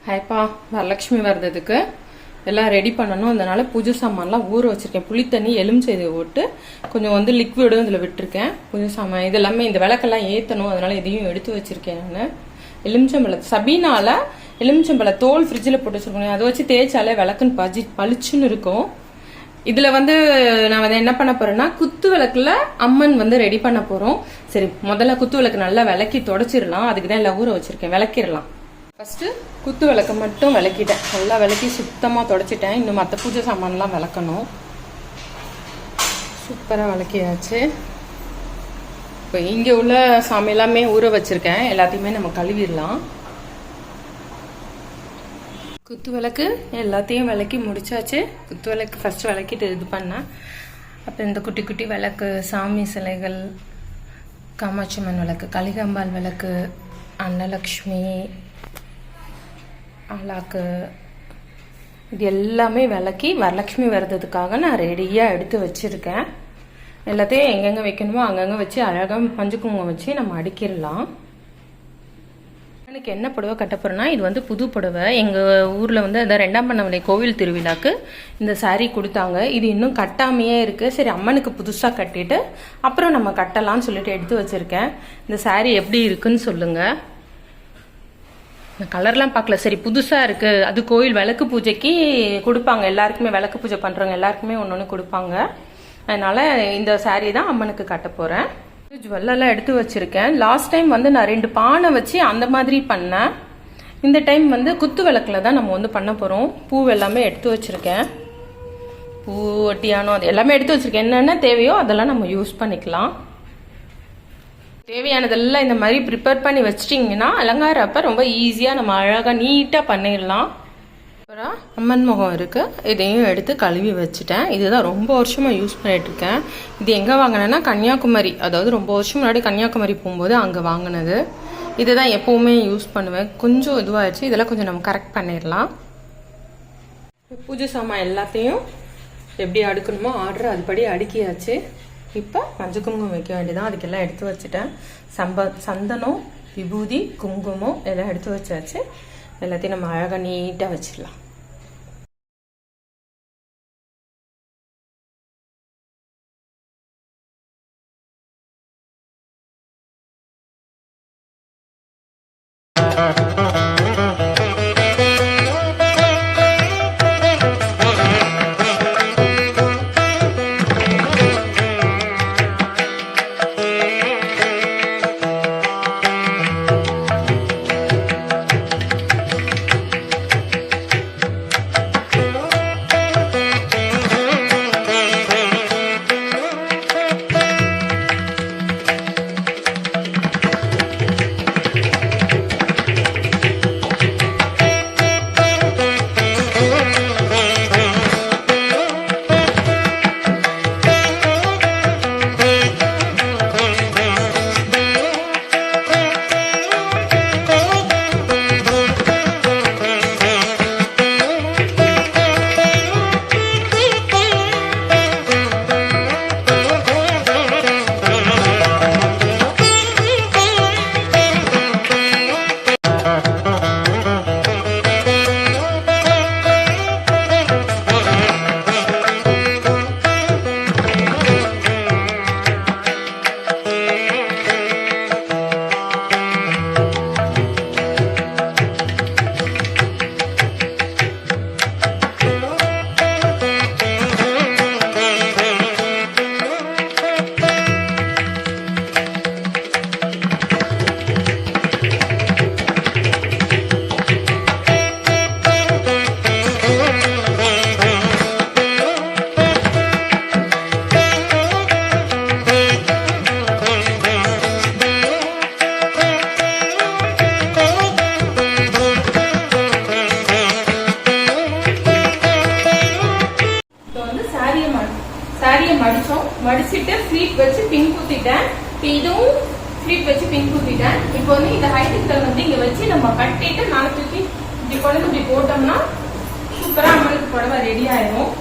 ஹாய்ப்பா, வரலட்சுமி வர்றதுக்கு எல்லாம் ரெடி பண்ணணும். அதனால பூஜை சாமான்லாம் ஊற வச்சிருக்கேன். புளி தண்ணி எலுமிச்சை போட்டு கொஞ்சம் வந்து லிக்விடும் இதில் விட்டுருக்கேன். பூஜை சாமான் இது எல்லாமே இந்த விளக்கெல்லாம் ஏற்றணும். அதனால இதையும் எடுத்து வச்சிருக்கேன். நான் எலுமிச்சம்பழம் சபீனால எலுமிச்சம்பழ தோல் ஃப்ரிட்ஜில் போட்டு வச்சிருக்கேன். அதை வச்சு தேய்ச்சாலே விளக்குன்னு பளிச்சுன்னு இருக்கும். இதுல வந்து நான் வந்து என்ன பண்ண போறேன்னா, குத்து விளக்குல அம்மன் வந்து ரெடி பண்ண போறோம். சரி, முதல்ல குத்து விளக்கு நல்லா விளக்கி தொடச்சிடலாம். அதுக்கு தான் எல்லாம் ஊற வச்சிருக்கேன். விளக்கிடலாம். ஃபர்ஸ்ட் குத்து விளக்க மட்டும் விளக்கிட்டேன். நல்லா விளக்கி சுத்தமா தொடச்சிட்டேன். இன்னும் மற்ற பூஜை சாமான்லாம் விளக்கணும். சூப்பரா விளக்கியாச்சு. இப்போ இங்க உள்ள சாமி எல்லாமே ஊற வச்சிருக்கேன். எல்லாத்தையுமே நம்ம கழுவிடலாம். குத்து விளக்கு எல்லாத்தையும் விளக்கி முடிச்சாச்சு. குத்து விளக்கு ஃபர்ஸ்ட் விளக்கிட்டு இது பண்ணேன். அப்புறம் இந்த குட்டி குட்டி விளக்கு, சாமி சிலைகள், காமாட்சியம்மன் விளக்கு, கலிகம்பாள் விளக்கு, அன்னலக்ஷ்மி, அலாக்கு, இது எல்லாமே விளக்கி வரலட்சுமி வர்றதுக்காக நான் ரெடியாக எடுத்து வச்சிருக்கேன். எல்லாத்தையும் எங்கெங்கே வைக்கணுமோ அங்கங்கே வச்சு அழகாக மஞ்சள் குங்குமம் வச்சு நம்ம அடிக்கிடலாம். எனக்கு என்ன புடவை கட்ட போறேன்னா, இது வந்து புது புடவை. எங்கள் ஊரில் வந்து அந்த 2ஆம் பண்ணவளை கோவில் திருவிழாக்கு இந்த சாரீ கொடுத்தாங்க. இது இன்னும் கட்டாமையே இருக்குது. சரி, அம்மனுக்கு புதுசாக கட்டிட்டு அப்புறம் நம்ம கட்டலாம்னு சொல்லிட்டு எடுத்து வச்சுருக்கேன். இந்த சாரீ எப்படி இருக்குன்னு சொல்லுங்கள். கலர்லாம் பார்க்கல. சரி, புதுசாக இருக்குது. அது கோயில் விளக்கு பூஜைக்கு கொடுப்பாங்க. எல்லாருக்குமே விளக்கு பூஜை பண்ணுறவங்க எல்லாருக்குமே ஒன்று ஒன்று கொடுப்பாங்க. அதனால் இந்த சாரீ தான் அம்மனுக்கு கட்ட போகிறேன். ஜுவல்லெல்லாம் எடுத்து வச்சிருக்கேன். லாஸ்ட் டைம் வந்து நான் 2 பானை வச்சு அந்த மாதிரி பண்ணேன். இந்த டைம் வந்து குத்து விளக்குல தான் நம்ம வந்து பண்ண போகிறோம். பூ எல்லாமே எடுத்து வச்சிருக்கேன். பூ, ஒட்டியானோ, அது எல்லாமே எடுத்து வச்சிருக்கேன். என்னென்ன தேவையோ அதெல்லாம் நம்ம யூஸ் பண்ணிக்கலாம். தேவையானதெல்லாம் இந்த மாதிரி ப்ரிப்பேர் பண்ணி வச்சிட்டிங்கன்னா அலங்காரம் அப்போ ரொம்ப ஈஸியாக நம்ம அழகாக நீட்டாக பண்ணிடலாம். அப்புறம் அம்மன் முகம் இருக்குது. இதையும் எடுத்து கழுவி வச்சுட்டேன். இதுதான் ரொம்ப வருஷமாக யூஸ் பண்ணிட்டு இருக்கேன். இது எங்கே வாங்கினேன்னா கன்னியாகுமரி, அதாவது ரொம்ப வருஷம் முன்னாடி கன்னியாகுமரி போகும்போது அங்கே வாங்கினது. இதை தான் எப்போவுமே யூஸ் பண்ணுவேன். கொஞ்சம் இதுவாகிடுச்சு. இதெல்லாம் கொஞ்சம் நம்ம கரெக்ட் பண்ணிடலாம். பூஜை சாமான் எல்லாத்தையும் எப்படி அடுக்கணுமோ ஆர்டர் அதுபடி அடுக்கியாச்சு. இப்போ மஞ்சள் குங்குமம் வைக்க வேண்டியதான். அதுக்கெல்லாம் எடுத்து வச்சுட்டேன். சந்தனம், விபூதி, குங்குமம் எல்லாம் எடுத்து வச்சாச்சு. எல்லாத்தையும் நம்ம அழகாக நீட்டாக வச்சிடலாம். மடிச்சிட்டு ஃப்ளீட் வச்சு பின் குத்திட்டேன். இதுவும் ஃப்ளீட் வச்சு பின் குத்திட்டேன். இப்போ வந்து இந்த ஹைட்டுக்கு வந்து இங்க வச்சு நம்ம கட்டிட்டு நாளை தூக்கி இப்படி கொண்டு இப்படி போட்டோம்னா சூப்பரா நம்மளுக்கு புடவை ரெடி ஆயிடும்.